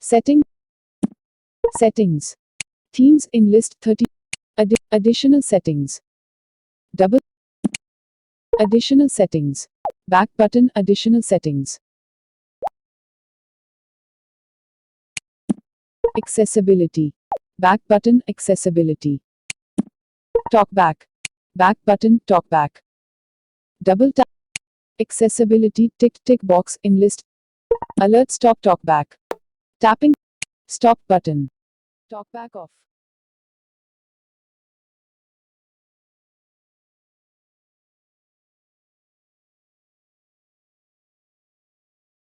Setting. Settings. Themes in list 30. Additional settings. Double. Additional settings. Back button. Additional settings. Accessibility. Back button. Accessibility. Talkback. Back button. Talkback. Double tap. Accessibility. Tick box in list. Alert. Stop. Talkback. Tapping. Stop button. Talkback off.